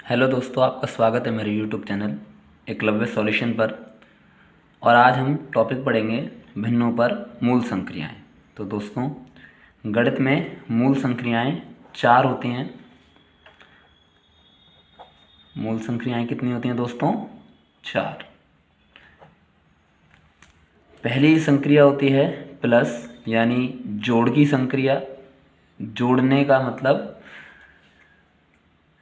Hello दोस्तों, आपका स्वागत है मेरे यूट्यूब चैनल एकलव्य सॉल्यूशन पर। और आज हम टॉपिक पढ़ेंगे भिन्नों पर मूल संक्रियाएं। तो दोस्तों, गणित में मूल संक्रियाएं 4 होती हैं। मूल संक्रियाएं कितनी होती हैं दोस्तों? 4। पहली संक्रिया होती है प्लस, यानी जोड़ की संक्रिया। जोड़ने का मतलब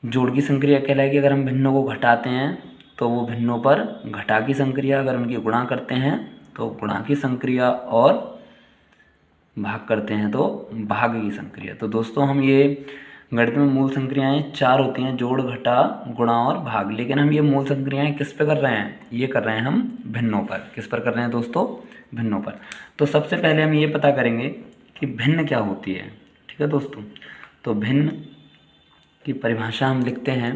जोड़ की संक्रिया कहलाएगी अगर हम भिन्नों को घटाते हैं तो वो भिन्नों पर घटा की संक्रिया, अगर उनकी गुणा करते हैं तो गुणा की संक्रिया, और भाग करते हैं तो भाग की संक्रिया। तो दोस्तों, हम ये गणित में मूल संक्रियाएं 4 होती हैं, जोड़, घटा, गुणा और भाग। लेकिन हम ये मूल संक्रियाएं किस पे कर रहे हैं? ये कर रहे हैं हम भिन्नों पर। किस पर कर रहे हैं दोस्तों? भिन्नों पर। तो सबसे पहले हम ये पता करेंगे कि भिन्न क्या होती है। ठीक है दोस्तों, तो भिन्न की परिभाषा हम लिखते हैं।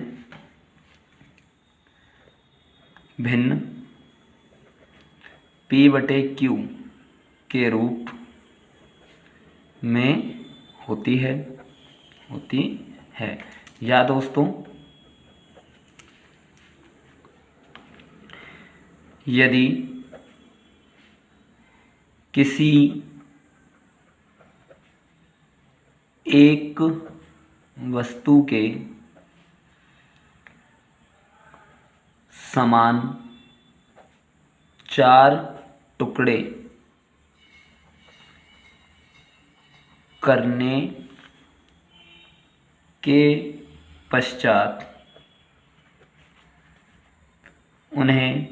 भिन्न P/Q के रूप में होती है या दोस्तों, यदि किसी एक वस्तु के समान 4 टुकड़े करने के पश्चात उन्हें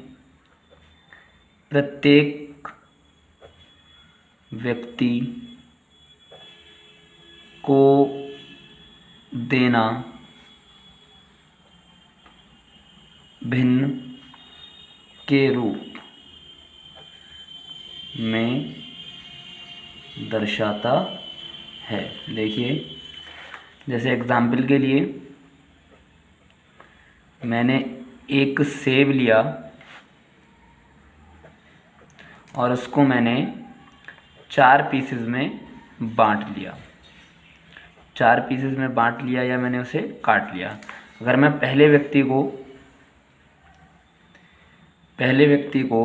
प्रत्येक व्यक्ति को देना भिन्न के रूप में दर्शाता है। देखिए, जैसे एग्जाम्पल के लिए मैंने एक सेब लिया और उसको मैंने 4 पीसेस में बांट लिया। 4 पीसेस में बांट लिया या मैंने उसे काट लिया। अगर मैं पहले व्यक्ति को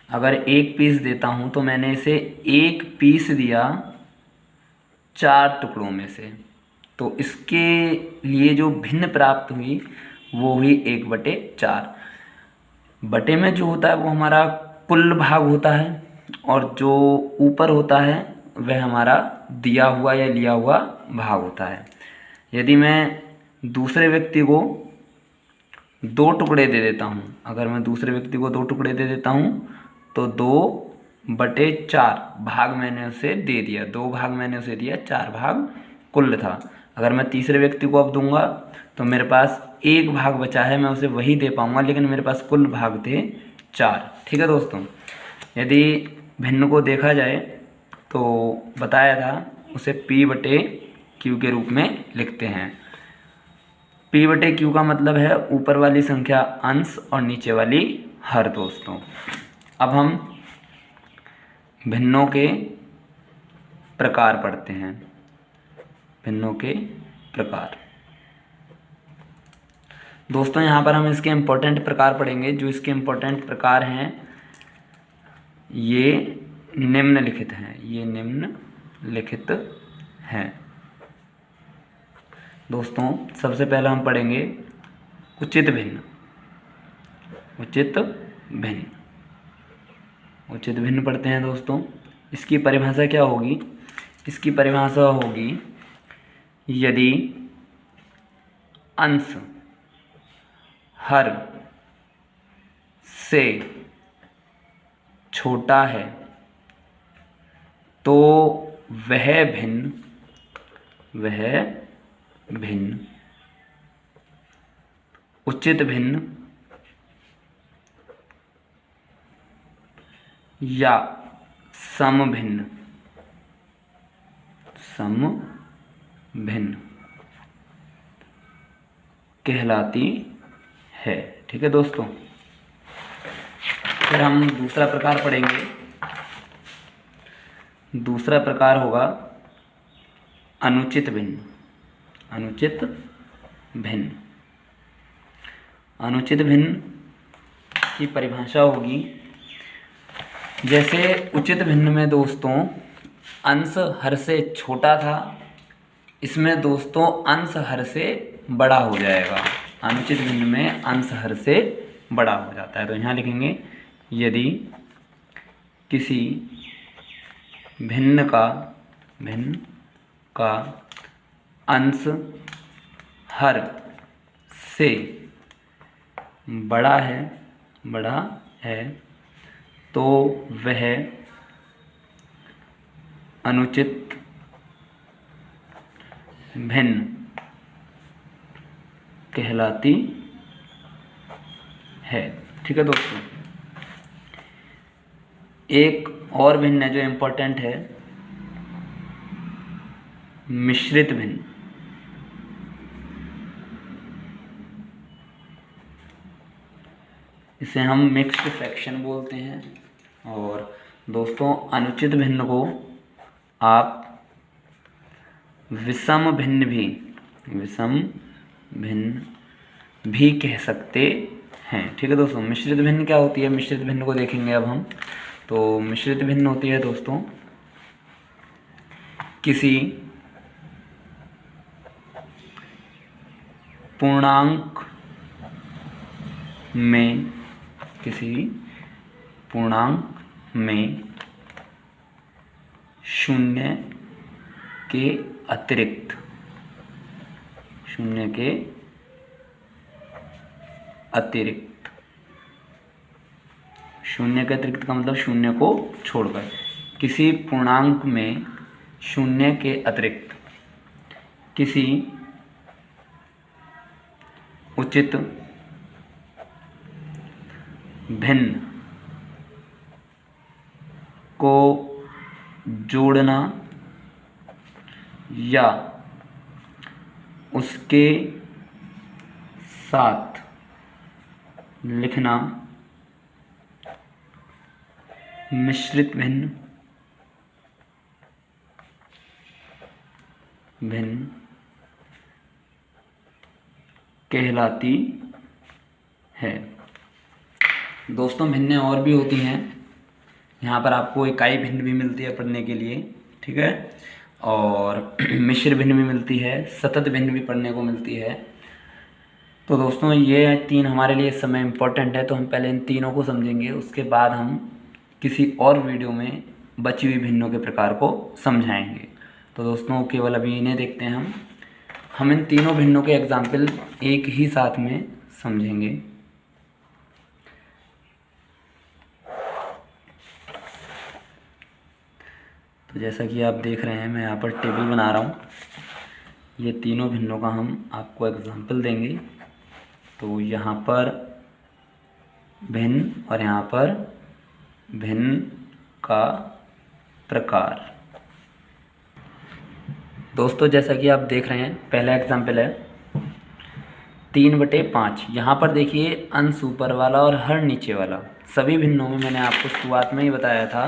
अगर 1 पीस देता हूं तो मैंने इसे 1 पीस दिया 4 टुकड़ों में से, तो इसके लिए जो भिन्न प्राप्त हुई वो हुई 1/4। बटे में जो होता है वो हमारा कुल भाग होता है, और जो ऊपर होता है वह हमारा दिया हुआ या लिया हुआ भाग होता है। यदि मैं दूसरे व्यक्ति को 2 टुकड़े दे देता हूँ, अगर मैं दूसरे व्यक्ति को 2 टुकड़े दे देता हूँ तो 2/4 भाग मैंने उसे दे दिया। 2 भाग मैंने उसे दिया, 4 भाग कुल था। अगर मैं तीसरे व्यक्ति को अब दूंगा तो मेरे पास 1 भाग बचा है, मैं उसे वही दे पाऊंगा, लेकिन मेरे पास कुल भाग थे 4। ठीक है दोस्तों, यदि भिन्न को देखा जाए तो बताया था उसे P/Q के रूप में लिखते हैं। P/Q का मतलब है ऊपर वाली संख्या अंश और नीचे वाली हर। दोस्तों, अब हम भिन्नों के प्रकार पढ़ते हैं। भिन्नों के प्रकार दोस्तों, यहाँ पर हम इसके इम्पोर्टेंट प्रकार पढ़ेंगे। जो इसके इम्पोर्टेंट प्रकार हैं ये निम्नलिखित हैं। दोस्तों, सबसे पहला हम पढ़ेंगे उचित भिन्न। उचित भिन्न पढ़ते हैं दोस्तों। इसकी परिभाषा क्या होगी? इसकी परिभाषा होगी यदि अंश हर से छोटा है तो वह भिन्न उचित भिन्न या समभिन्न कहलाती है। ठीक है दोस्तों, फिर हम दूसरा प्रकार पढ़ेंगे। दूसरा प्रकार होगा अनुचित भिन्न। अनुचित भिन्न। अनुचित भिन्न की परिभाषा होगी, जैसे उचित भिन्न में दोस्तों अंश हर से छोटा था, इसमें दोस्तों अंश हर से बड़ा हो जाएगा। अनुचित भिन्न में अंश हर से बड़ा हो जाता है। तो यहाँ लिखेंगे यदि किसी भिन्न का अंश हर से बड़ा है तो वह अनुचित भिन्न कहलाती है। ठीक है दोस्तों, एक और भिन्न है जो इम्पोर्टेंट है, मिश्रित भिन्न। इसे हम मिक्स्ड फ्रैक्शन बोलते हैं। और दोस्तों अनुचित भिन्न को आप विषम भिन्न भी कह सकते हैं। ठीक है दोस्तों, मिश्रित भिन्न क्या होती है? मिश्रित भिन्न को देखेंगे अब हम। तो मिश्रित भिन्न होती है दोस्तों किसी पूर्णांक में शून्य के अतिरिक्त का मतलब शून्य को छोड़कर, किसी पूर्णांक में शून्य के अतिरिक्त किसी उचित भिन्न को जोड़ना या उसके साथ लिखना मिश्रित भिन्न कहलाती है। दोस्तों भिन्न और भी होती हैं, यहाँ पर आपको इकाई भिन्न भी मिलती है पढ़ने के लिए। ठीक है, और मिश्र भिन्न भी मिलती है, सतत भिन्न भी पढ़ने को मिलती है। तो दोस्तों ये तीन हमारे लिए इस समय इम्पोर्टेंट है, तो हम पहले इन तीनों को समझेंगे, उसके बाद हम किसी और वीडियो में बची हुई भिन्नों के प्रकार को समझाएंगे। तो दोस्तों केवल अभी इन्हें देखते हैं हम इन तीनों भिन्नों के एग्जाम्पल एक ही साथ में समझेंगे। तो जैसा कि आप देख रहे हैं, मैं यहाँ पर टेबल बना रहा हूँ। ये तीनों भिन्नों का हम आपको एग्जाम्पल देंगे। तो यहाँ पर भिन्न और यहाँ पर भिन्न का प्रकार। दोस्तों जैसा कि आप देख रहे हैं, पहला एग्जाम्पल है 3/5। यहाँ पर देखिए अंश ऊपर वाला और हर नीचे वाला। सभी भिन्नों में मैंने आपको शुरुआत में ही बताया था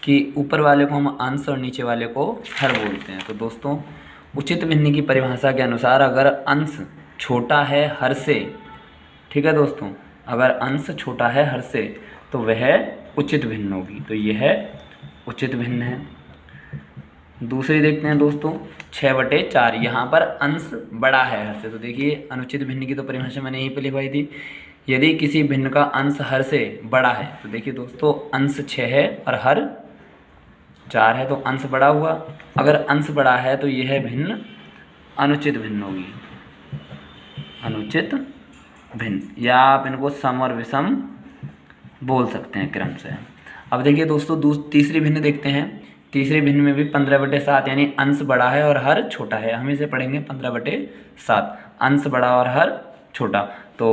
कि ऊपर वाले को हम अंश और नीचे वाले को हर बोलते हैं। तो दोस्तों उचित भिन्न की परिभाषा के अनुसार अगर अंश छोटा है हर से, ठीक है दोस्तों, अगर अंश छोटा है हर से तो वह उचित भिन्न होगी। तो यह उचित भिन्न है। दूसरी देखते हैं दोस्तों 6/4। यहाँ पर अंश बड़ा है हर से। तो देखिए अनुचित भिन्न की तो परिभाषा मैंने यहीं पे लिखवाई थी, यदि किसी भिन्न का अंश हर से बड़ा है। तो देखिए दोस्तों अंश 6 है और हर 4 है, तो अंश बड़ा हुआ। अगर अंश बड़ा है तो यह भिन्न अनुचित भिन्न होगी, अनुचित भिन्न, या आप इनको सम और विषम बोल सकते हैं क्रम से। अब देखिए दोस्तों तीसरी भिन्न देखते हैं। तीसरी भिन्न में भी 15/7 यानी अंश बड़ा है और हर छोटा है। हम इसे पढ़ेंगे 15/7, अंश बड़ा और हर छोटा। तो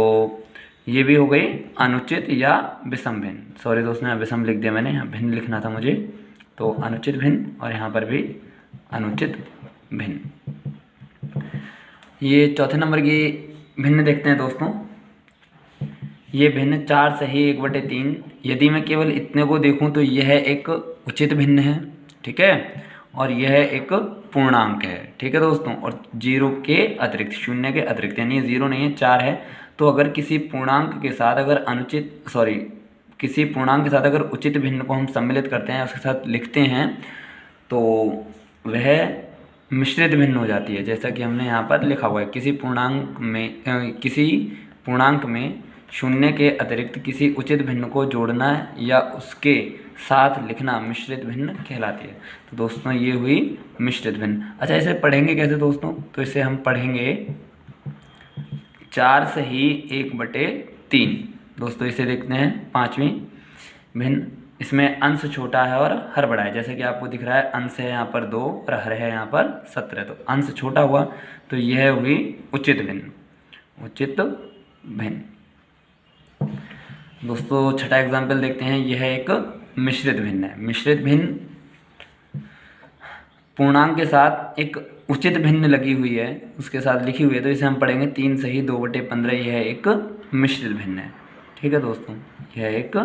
ये भी हो गई अनुचित या विषम भिन्न। सॉरी दोस्तों यहाँ विषम लिख दिया मैंने, यहाँ भिन्न लिखना था मुझे। तो अनुचित भिन्न और यहाँ पर भी अनुचित भिन्न। ये चौथे नंबर की भिन्न देखते हैं दोस्तों। ये भिन्न 4 सही 1/3। यदि मैं केवल इतने को देखूं तो यह एक उचित भिन्न है, ठीक है। और यह एक पूर्णांक है, ठीक है दोस्तों, और 0 के अतिरिक्त, 0 के अतिरिक्त, यानी ये 0 नहीं है 4 है। तो अगर किसी पूर्णांक के साथ अगर किसी पूर्णांक के साथ अगर उचित भिन्न को हम सम्मिलित करते हैं, उसके साथ लिखते हैं, तो वह मिश्रित भिन्न हो जाती है। जैसा कि हमने यहाँ पर लिखा हुआ है, किसी पूर्णांक में 0 के अतिरिक्त किसी उचित भिन्न को जोड़ना या उसके साथ लिखना मिश्रित भिन्न कहलाती है। तो दोस्तों ये हुई मिश्रित भिन्न। अच्छा, इसे पढ़ेंगे कैसे दोस्तों? तो इसे हम पढ़ेंगे 4 सही 1/3। दोस्तों इसे देखते हैं 5वीं भिन्न। इसमें अंश छोटा है और हर बड़ा है, जैसे कि आपको दिख रहा है, अंश है यहाँ पर 2 और हर है यहाँ पर 17। तो अंश छोटा हुआ तो यह हुई उचित भिन्न, उचित भिन्न। दोस्तों छठा एग्जाम्पल देखते हैं, यह एक मिश्रित भिन्न है। मिश्रित भिन्न पूर्णांक के साथ एक उचित भिन्न लगी हुई है, उसके साथ लिखी हुई है, तो इसे हम पढ़ेंगे 3 सही 2/15। यह एक मिश्रित भिन्न है, ठीक है दोस्तों, यह एक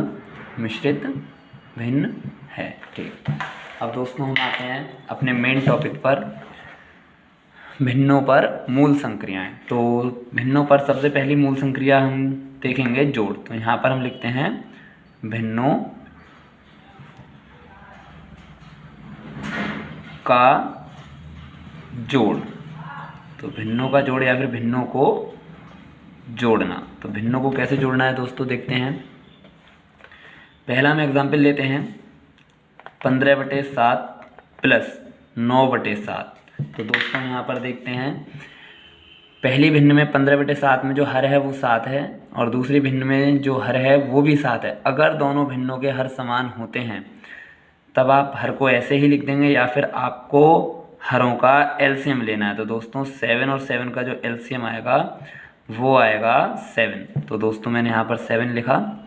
मिश्रित भिन्न है, ठीक। अब दोस्तों हम आते हैं अपने मेन टॉपिक पर, भिन्नों पर मूल संक्रियाएं। तो भिन्नों पर सबसे पहली मूल संक्रिया हम देखेंगे जोड़। तो यहाँ पर हम लिखते हैं भिन्नों का जोड़। तो भिन्नों का जोड़ या फिर भिन्नों को जोड़ना। तो भिन्नों को कैसे जोड़ना है दोस्तों, देखते हैं। पहला हम एग्जाम्पल लेते हैं 15/7 प्लस 9/7। तो दोस्तों यहाँ पर देखते हैं, पहली भिन्न में 15/7 में जो हर है वो 7 है, और दूसरी भिन्न में जो हर है वो भी 7 है। अगर दोनों भिन्नों के हर समान होते हैं तब आप हर को ऐसे ही लिख देंगे, या फिर आपको हरों का एलसीएम लेना है। तो दोस्तों 7 और 7 का जो एलसीएम आएगा वो आएगा 7। तो दोस्तों मैंने यहाँ पर 7 लिखा,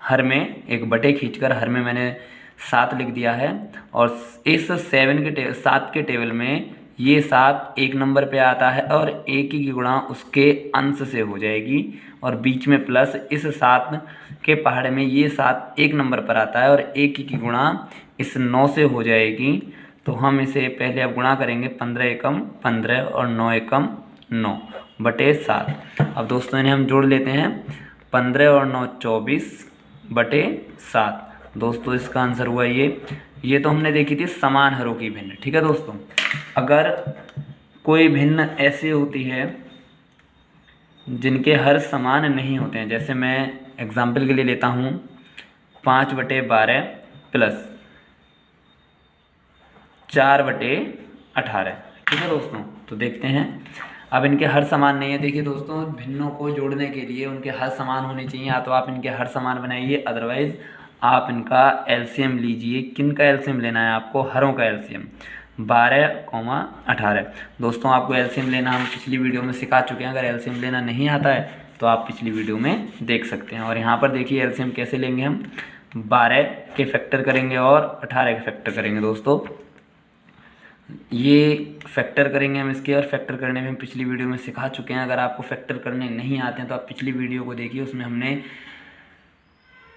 हर में एक बटे खींचकर हर में मैंने 7 लिख दिया है। और इस 7 के टेबल में ये 7 1 नंबर पे आता है, और 1 की गुणा उसके अंश से हो जाएगी, और बीच में प्लस इस 7 के पहाड़े में ये 7 1 नंबर पर आता है, और 1 की गुणा इस 9 से हो जाएगी। तो हम इसे पहले अब गुणा करेंगे, 15 एकम 15 और 9 एकम 9/7। अब दोस्तों इन्हें हम जोड़ लेते हैं, 15 और 9 24/7। दोस्तों इसका आंसर हुआ ये तो हमने देखी थी समान हरों की भिन्न, ठीक है दोस्तों। अगर कोई भिन्न ऐसी होती है जिनके हर समान नहीं होते हैं, जैसे मैं एग्जाम्पल के लिए लेता हूँ 5/12 प्लस 4/18, ठीक है दोस्तों। तो देखते हैं, अब इनके हर समान नहीं है। देखिए दोस्तों, भिन्नों को जोड़ने के लिए उनके हर समान होने चाहिए, या तो आप इनके हर समान बनाइए, अदरवाइज आप इनका एलसीएम लीजिए। किन का एलसीएम लेना है आपको? हरों का एलसीएम, 12, 18। दोस्तों आपको एलसीएम लेना हम पिछली वीडियो में सिखा चुके हैं, अगर एलसीएम लेना नहीं आता है तो आप पिछली वीडियो में देख सकते हैं। और यहाँ पर देखिए एलसीएम कैसे लेंगे हम, 12 के फैक्टर करेंगे और 18 के फैक्टर करेंगे। दोस्तों ये फैक्टर करेंगे हम इसके, और फैक्टर करने में हम पिछली वीडियो में सिखा चुके हैं। अगर आपको फैक्टर करने नहीं आते हैं तो आप पिछली वीडियो को देखिए, उसमें हमने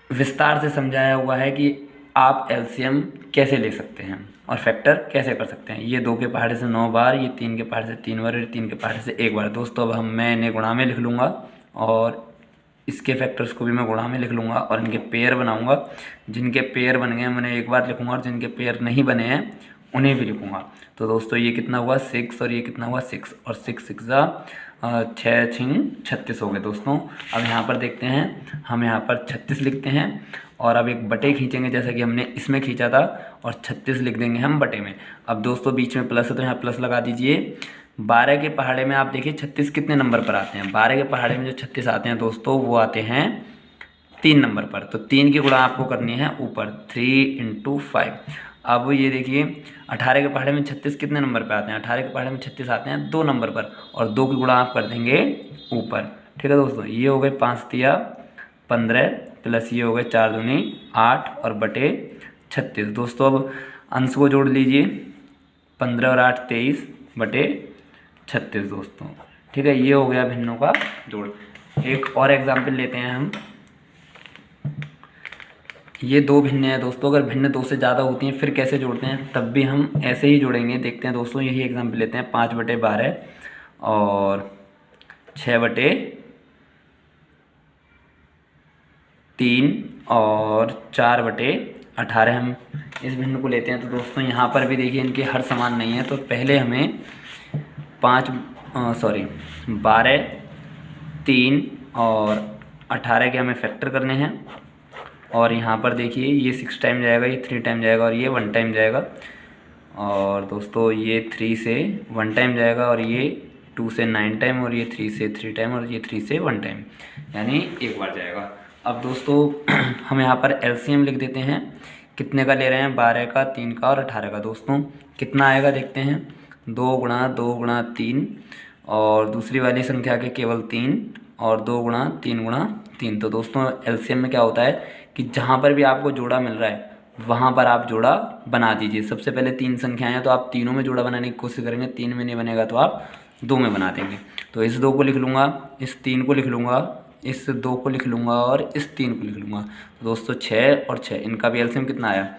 विस्तार से समझाया हुआ है कि आप एलसीएम कैसे ले सकते हैं और फैक्टर कैसे कर सकते हैं। ये 2 के पहाड़े से 9 बार, ये 3 के पहाड़े से 3 बार, और 3 के पहाड़े से 1 बार। दोस्तों अब मैं इन्हें गुणा में लिख लूँगा, और इसके फैक्टर्स को भी मैं गुणा में लिख लूँगा, और इनके पेयर बनाऊँगा। जिनके पेयर बन गए उन्हें 1 बार लिखूँगा, और जिनके पेयर नहीं बने हैं उन्हें भी लिखूँगा। तो दोस्तों ये कितना हुआ 6, और ये कितना हुआ 6, और 6 6 6 36 हो गए दोस्तों। अब यहाँ पर देखते हैं, हम यहाँ पर 36 लिखते हैं, और अब एक बटे खींचेंगे जैसा कि हमने इसमें खींचा था, और 36 लिख देंगे हम बटे में। अब दोस्तों बीच में प्लस है तो यहाँ प्लस लगा दीजिए। 12 के पहाड़े में आप देखिए 36 कितने नंबर पर आते हैं? 12 के पहाड़े में जो 36 आते हैं दोस्तों वो आते हैं 3 नंबर पर। तो 3 की गुणा आपको करनी है ऊपर, 3 × 5। अब ये देखिए 18 के पहाड़े में 36 कितने नंबर पे आते हैं? 18 के पहाड़े में 36 आते हैं 2 नंबर पर, और 2 की गुणा आप कर देंगे ऊपर, ठीक है दोस्तों। ये हो गए 5 तिया 15 प्लस ये हो गए 4 दूनी 8 और बटे 36। दोस्तों अब अंश को जोड़ लीजिए, 15 और 8 23/36 दोस्तों, ठीक है। ये हो गया भिन्नों का जोड़। एक और एग्जाम्पल लेते हैं हम, ये दो भिन्न है दोस्तों, अगर भिन्न दो से ज़्यादा होती हैं फिर कैसे जोड़ते हैं, तब भी हम ऐसे ही जोड़ेंगे। देखते हैं दोस्तों, यही एग्जाम्पल लेते हैं। 5/12 और 6/3 और 4/18 हम इस भिन्न को लेते हैं। तो दोस्तों यहाँ पर भी देखिए इनके हर समान नहीं है, तो पहले हमें 12, 3 और 18 के हमें फैक्टर करने हैं। और यहाँ पर देखिए ये 6 टाइम जाएगा, ये 3 टाइम जाएगा और ये 1 टाइम जाएगा। और दोस्तों ये 3 से 1 टाइम जाएगा और ये 2 से 9 टाइम और ये 3 से 3 टाइम और ये 3 से 1 टाइम, यानी एक बार जाएगा। अब दोस्तों हम यहाँ पर एलसीएम लिख देते हैं। कितने का ले रहे हैं, 12 का, 3 का और 18 का। दोस्तों कितना आएगा देखते हैं, 2 गुणा 2 गुणा 3 और दूसरी वाली संख्या के केवल 3 और 2 गुणा 3 गुणा 3। तो दोस्तों एलसीएम में क्या होता है कि जहाँ पर भी आपको जोड़ा मिल रहा है वहाँ पर आप जोड़ा बना दीजिए। सबसे पहले 3 संख्याएं हैं तो आप तीनों में जोड़ा बनाने की कोशिश करेंगे, 3 में नहीं बनेगा तो आप 2 में बना देंगे। तो इस 2 को लिख लूँगा, इस 3 को लिख लूँगा, इस 2 को लिख लूँगा और इस 3 को लिख लूँगा। तो दोस्तों 6 और 6 इनका भी एलसीएम कितना आया,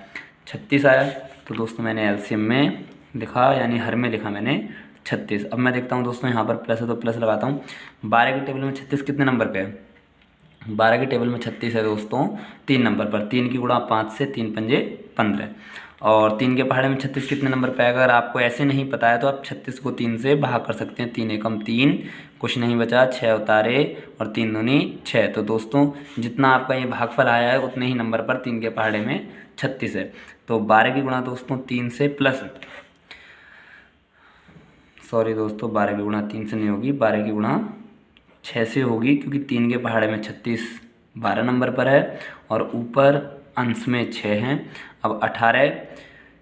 36 आया। तो दोस्तों मैंने एलसीएम में लिखा, यानी हर में लिखा मैंने 36। अब मैं देखता हूँ दोस्तों यहाँ पर प्लस है तो प्लस लगाता हूँ। 12 के टेबल में 36 कितने नंबर पे है, 12 के टेबल में 36 है दोस्तों 3 नंबर पर। 3 की गुणा 5 से, 3 पंजे 15 और 3 के पहाड़े में 36 कितने नंबर पे आएगा। अगर आपको ऐसे नहीं पता है तो आप 36 को 3 से भाग कर सकते हैं। 3 एकम 3, कुछ नहीं बचा, 6 उतारे और 3 दूनी 6। तो दोस्तों जितना आपका ये भागफल आया है उतने ही नंबर पर 3 के पहाड़े में 36 है। तो 12 की गुणा दोस्तों 3 से प्लस, सॉरी दोस्तों 12 की गुणा 3 से नहीं होगी, 12 की गुणा 6 से होगी, क्योंकि 3 के पहाड़े में 36 12 नंबर पर है और ऊपर अंश में 6 हैं। अब 18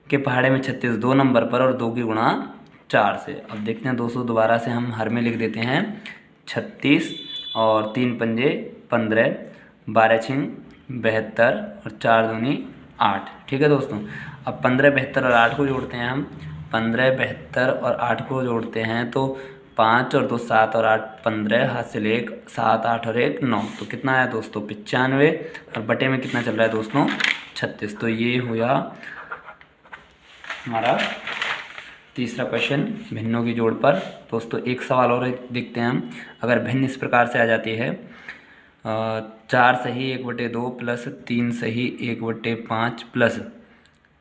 के पहाड़े में 36 2 नंबर पर और 2 की गुणा 4 से। अब देखते हैं दोस्तों, दोबारा से हम हर में लिख देते हैं 36 और 3 पंजे 15, 12 छिंग 72 और 4 दूनी 8। ठीक है दोस्तों, अब 15, 72 और 8 को जोड़ते हैं हम। 15, 72 और 8 को जोड़ते हैं तो 5 और 2 7 और 8 15, हासिल 1 7 8 और 1 9। तो कितना आया दोस्तों 95 और बटे में कितना चल रहा है दोस्तों 36। तो ये हुआ हमारा तीसरा क्वेश्चन भिन्नों की जोड़ पर। दोस्तों एक सवाल और देखते हैं हम। अगर भिन्न इस प्रकार से आ जाती है, 4 सही 1/2 प्लस 3 सही 1/5 प्लस,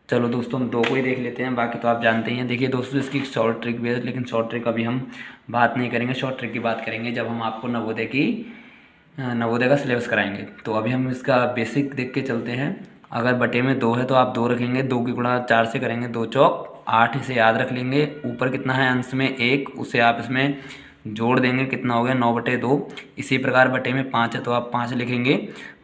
चलो दोस्तों हम 2 को ही देख लेते हैं, बाकी तो आप जानते ही हैं। देखिए दोस्तों इसकी शॉर्ट ट्रिक भी है, लेकिन शॉर्ट ट्रिक अभी हम बात नहीं करेंगे। शॉर्ट ट्रिक की बात करेंगे जब हम आपको नवोदय का सिलेबस कराएंगे। तो अभी हम इसका बेसिक देख के चलते हैं। अगर बटे में 2 है तो आप 2 रखेंगे, 2 की गुणा 4 से करेंगे, 2 चौक 8, इसे याद रख लेंगे। ऊपर कितना है अंश में 1, उसे आप इसमें जोड़ देंगे, कितना हो गया 9/2। इसी प्रकार बटे में 5 है तो आप 5 लिखेंगे,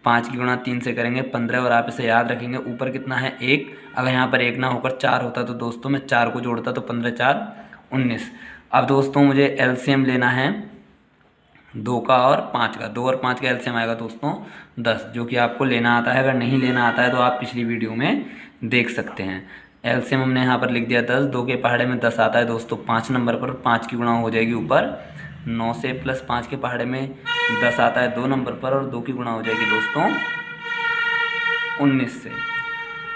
5 की गुणा 3 से करेंगे 15 और आप इसे याद रखेंगे। ऊपर कितना है 1, अगर यहाँ पर 1 ना होकर 4 होता तो दोस्तों मैं 4 को जोड़ता तो 15 4 19। अब दोस्तों मुझे एलसीएम लेना है 2 का और 5 का। 2 और 5 का एलसीएम आएगा दोस्तों 10, जो कि आपको लेना आता है। अगर नहीं लेना आता है तो आप पिछली वीडियो में देख सकते हैं। एलसीएम हमने यहाँ पर लिख दिया 10। 2 के पहाड़े में 10 आता है दोस्तों 5 नंबर पर, 5 की गुणा हो जाएगी ऊपर 9 से, प्लस 5 के पहाड़े में 10 आता है 2 नंबर पर और 2 की गुणा हो जाएगी दोस्तों 19 से।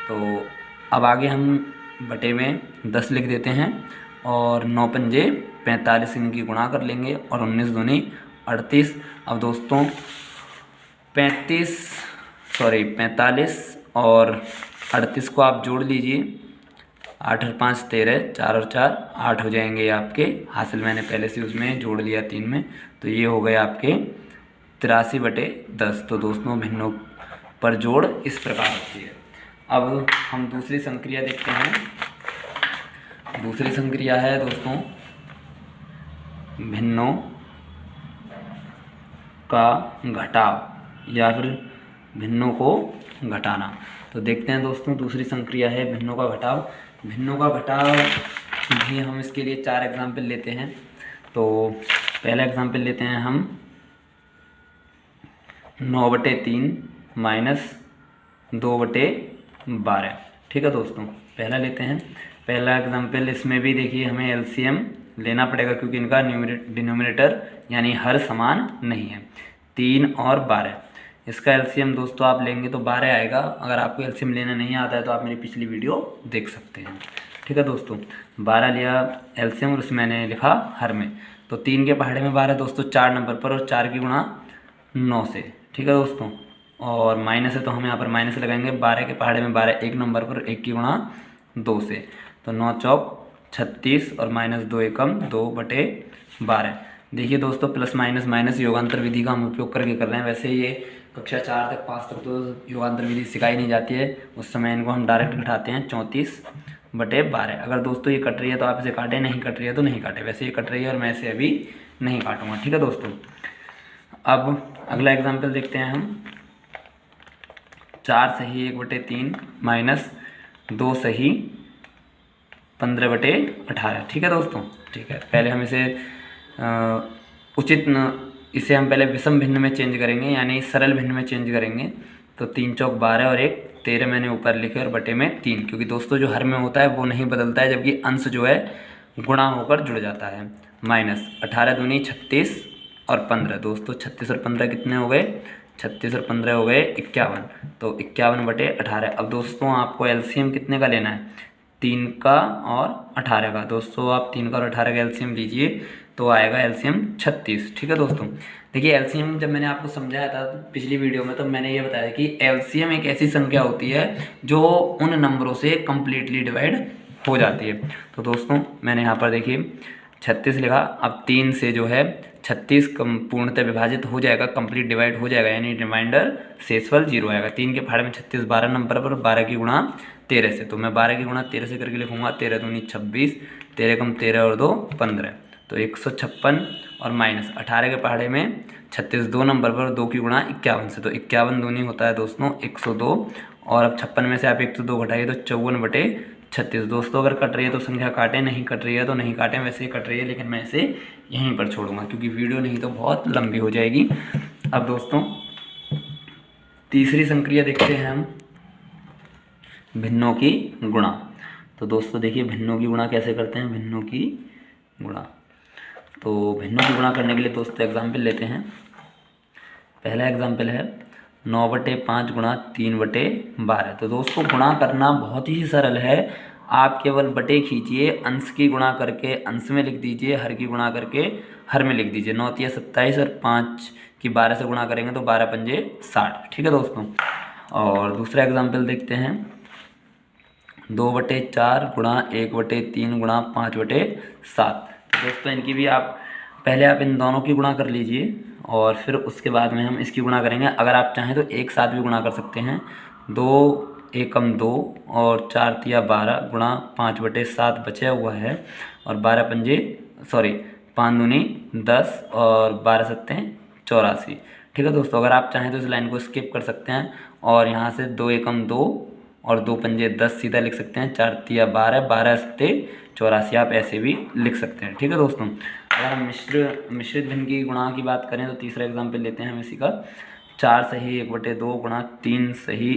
तो अब आगे हम बटे में 10 लिख देते हैं और 9 पंजे 45 इनकी गुणा कर लेंगे और 19 दूनी 38। अब दोस्तों 45 और 38 को आप जोड़ लीजिए, 8 और 5 13, 4 और 4 8 हो जाएंगे आपके। हासिल मैंने पहले से उसमें जोड़ लिया 3 में, तो ये हो गए आपके 83/10। तो दोस्तों भिन्नों पर जोड़ इस प्रकार होती है। अब हम दूसरी संक्रिया देखते हैं। दूसरी संक्रिया है दोस्तों भिन्नों का घटाव या फिर भिन्नों को घटाना। तो देखते हैं दोस्तों, दूसरी संक्रिया है भिन्नों का घटाव। भिन्नों का घटाव भी हम इसके लिए 4 एग्जाम्पल लेते हैं। तो पहला एग्जाम्पल लेते हैं हम 9/3 माइनस 2/12। ठीक है दोस्तों, पहला लेते हैं। पहला एग्जाम्पल, इसमें भी देखिए हमें एलसीएम लेना पड़ेगा क्योंकि इनका डिनोमिनेटर यानी हर समान नहीं है। 3 और 12, इसका एलसीएम दोस्तों आप लेंगे तो 12 आएगा। अगर आपको एलसीएम लेना नहीं आता है तो आप मेरी पिछली वीडियो देख सकते हैं। ठीक है दोस्तों, 12 लिया एलसीएम और उसमें मैंने लिखा हर में। तो 3 के पहाड़े में 12 दोस्तों 4 नंबर पर, और 4 की गुणा 9 से। ठीक है दोस्तों, और माइनस है तो हम यहाँ पर माइनस लगाएंगे। 12 के पहाड़े में 12 1 नंबर पर, 1 की गुणा 2 से। तो 9 चौक 36 और माइनस 2 एकम 2/12। देखिए दोस्तों, प्लस माइनस माइनस योगांतर विधि का हम उपयोग करके कर रहे हैं। वैसे ये कक्षा 4 तक 5 तक तो योगांतर विधि सिखाई नहीं जाती है, उस समय इनको हम डायरेक्ट घटाते हैं 34/12। अगर दोस्तों ये कट रही है तो आप इसे काटें, नहीं कट रही है तो नहीं काटें। वैसे ये कट रही है और मैं इसे अभी नहीं काटूंगा। ठीक है दोस्तों, अब अगला एग्जाम्पल देखते हैं हम। 4 सही 1/3 माइनस 2 सही 15/18। ठीक है दोस्तों, ठीक है। पहले हम इसे इसे हम पहले विषम भिन्न में चेंज करेंगे, यानी सरल भिन्न में चेंज करेंगे। तो 3 चौक 12 और 1 13 मैंने ऊपर लिखे और बटे में 3, क्योंकि दोस्तों जो हर में होता है वो नहीं बदलता है, जबकि अंश जो है गुणा होकर जुड़ जाता है। माइनस 18 दूनी 36 और 15। दोस्तों 36 और 15 कितने हो गए? 36 और 15 हो गए 51। तो 51/18। अब दोस्तों आपको एलसीएम कितने का लेना है? 3 का और 18 का। दोस्तों आप 3 का और 18 का एलसीएम लीजिए तो आएगा एलसीएम 36। ठीक है दोस्तों, देखिए एलसीएम जब मैंने आपको समझाया था पिछली वीडियो में, तो मैंने ये बताया कि एलसीएम एक ऐसी संख्या होती है जो उन नंबरों से कम्प्लीटली डिवाइड हो जाती है। तो दोस्तों मैंने यहाँ पर देखिए 36 लिखा। अब 3 से जो है 36 पूर्णतः विभाजित हो जाएगा, कंप्लीट डिवाइड हो जाएगा, यानी रिमाइंडर शेषफल 0 आएगा। 3 के पहाड़े में 36 12 नंबर पर, 12 की गुणा 13 से। तो मैं 12 की गुणा 13 से करके लिखूंगा। 13 दूनी 26, 13 कम 13 और 2 15, तो 156। और माइनस 18 के पहाड़े में 36 2 नंबर पर, 2 की गुणा 51 से। तो 51 दूनी होता है दोस्तों 102, और अब 56 में से आप 102 घटाइए तो 54/36। दोस्तों अगर कट रही है तो संख्या काटें, नहीं कट रही है तो नहीं काटें। वैसे ही कट रही है लेकिन मैं इसे यहीं पर छोड़ूंगा क्योंकि वीडियो नहीं तो बहुत लंबी हो जाएगी। अब दोस्तों तीसरी संक्रिया देखते हैं हम, भिन्नों की गुणा। तो दोस्तों देखिए भिन्नों की गुणा कैसे करते हैं। भिन्नों की गुणा, तो भिन्नों की गुणा करने के लिए दोस्तों एग्जाम्पल लेते हैं। पहला एग्जाम्पल है 9/5 गुणा 3/12। तो दोस्तों गुणा करना बहुत ही सरल है। आप केवल बटे खींचिए, अंश की गुणा करके अंश में लिख दीजिए, हर की गुणा करके हर में लिख दीजिए। 9 तिया 27 और 5 की 12 से गुणा करेंगे तो 12 पंजे 60। ठीक है दोस्तों, और दूसरा एग्जाम्पल देखते हैं। 2/4 गुणा 1/3 गुणा 5/7। तो दोस्तों इनकी भी आप पहले आप इन दोनों की गुणा कर लीजिए और फिर उसके बाद में हम इसकी गुणा करेंगे। अगर आप चाहें तो एक साथ भी गुणा कर सकते हैं। 2 एकम 2 और 4 तिया 12 गुणा 5/7 बचा हुआ है, और 12 पंजे 5 दूनी 10 और 12 सत्ते 84। ठीक है दोस्तों, अगर आप चाहें तो इस लाइन को स्किप कर सकते हैं और यहाँ से 2 एकम 2 और 2 पंजे 10 सीधा लिख सकते हैं। 4 तिया 12, 12 सत्ते 84 आप ऐसे भी लिख सकते हैं। ठीक है दोस्तों, अगर हम मिश्रित भिन्न की गुणा की बात करें तो तीसरा एग्जाम्पल लेते हैं हम इसी का। 4 सही 1/2 गुणा 3 सही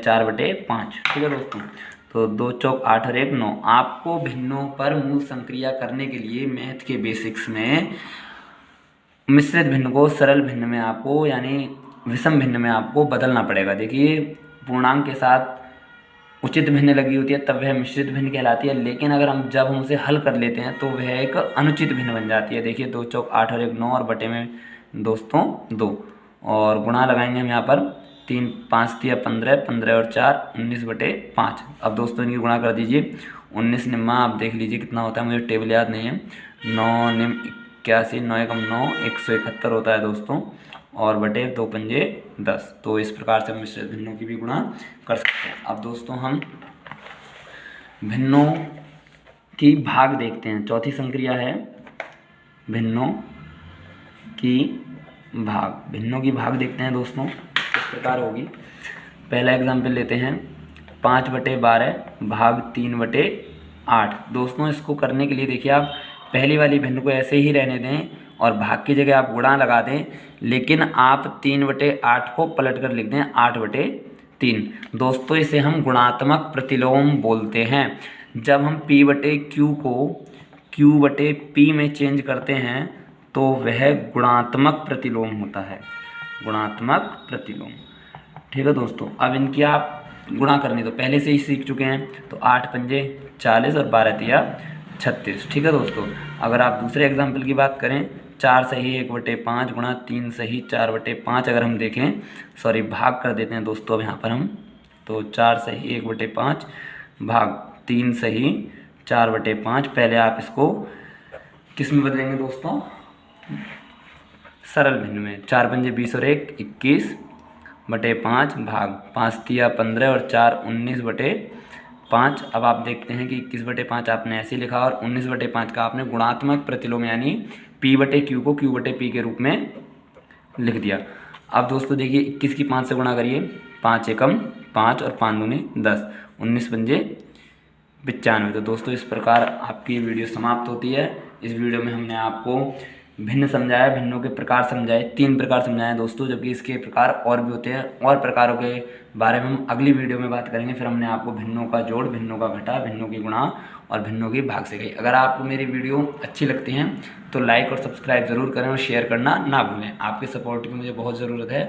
4/5। ठीक है दोस्तों, तो 2 चौक 8 और 1 9। आपको भिन्नों पर मूल संक्रिया करने के लिए मैथ के बेसिक्स में मिश्रित भिन्न को सरल भिन्न में आपको, यानी विषम भिन्न में आपको बदलना पड़ेगा। देखिए पूर्णांक के साथ उचित भिन्न लगी होती है तब वह मिश्रित भिन्न कहलाती है, लेकिन अगर जब हम उसे हल कर लेते हैं तो वह एक अनुचित भिन्न बन जाती है। देखिए 2 चौक 8 और 1 9 और बटे में दोस्तों 2, और गुणा लगाएंगे हम यहाँ पर 3 5 तिया 15, 15 और 4 19/5। अब दोस्तों इनकी गुणा कर दीजिए। 19 निम्मा आप देख लीजिए कितना होता है, मुझे टेबल याद नहीं है। 9 निम 81, 9 एकम 9 171 होता है दोस्तों, और बटे 2 पंजे 10। तो इस प्रकार से हम मिश्रित भिन्नों की भी गुणा कर सकते हैं। अब दोस्तों हम भिन्नों की भाग देखते हैं। चौथी संक्रिया है भिन्नों की भाग। भिन्नों की भाग देखते हैं दोस्तों, इस प्रकार होगी। पहला एग्जाम्पल लेते हैं 5/12 भाग 3/8। दोस्तों इसको करने के लिए देखिए आप पहली वाली भिन्न को ऐसे ही रहने दें और भाग की जगह आप गुणा लगा दें, लेकिन आप 3/8 को पलट कर लिख दें 8/3। दोस्तों इसे हम गुणात्मक प्रतिलोम बोलते हैं। जब हम P/Q को Q/P में चेंज करते हैं तो वह गुणात्मक प्रतिलोम होता है। गुणात्मक प्रतिलोम। ठीक है दोस्तों, अब इनकी आप गुणा करनी तो पहले से ही सीख चुके हैं। तो 8 पंजे 40 और 12 तिया 36। ठीक है दोस्तों, अगर आप दूसरे एग्जाम्पल की बात करें, 4 सही 1/5 गुणा 3 सही 4/5 अगर हम देखें, सॉरी भाग कर देते हैं दोस्तों अब यहाँ पर हम, तो 4 सही 1/5 भाग 3 सही 4/5। पहले आप इसको किस में बदलेंगे दोस्तों, सरल भिन्न में। 4 पंजे 20 और 1 21/5 भाग 5 तिया 15 और 4 19/5। अब आप देखते हैं कि 21/5 आपने ऐसे लिखा और 19/5 का आपने गुणात्मक प्रतिलोम यानी P/Q को Q/P के रूप में लिख दिया। अब दोस्तों देखिए 21 की 5 से गुणा करिए, 5 एकम 5 और 5 दूनी 10, 19 पंजे 95। तो दोस्तों इस प्रकार आपकी वीडियो समाप्त होती है। इस वीडियो में हमने आपको भिन्न समझाया, भिन्नों के प्रकार समझाए, 3 प्रकार समझाए दोस्तों, जबकि इसके प्रकार और भी होते हैं। और प्रकारों के बारे में हम अगली वीडियो में बात करेंगे। फिर हमने आपको भिन्नों का जोड़, भिन्नों का घटा, भिन्नों की गुणा और भिन्नों की भाग सिखाई। अगर आपको मेरी वीडियो अच्छी लगती हैं तो लाइक और सब्सक्राइब ज़रूर करें और शेयर करना ना भूलें। आपके सपोर्ट की मुझे बहुत ज़रूरत है।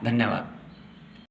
धन्यवाद।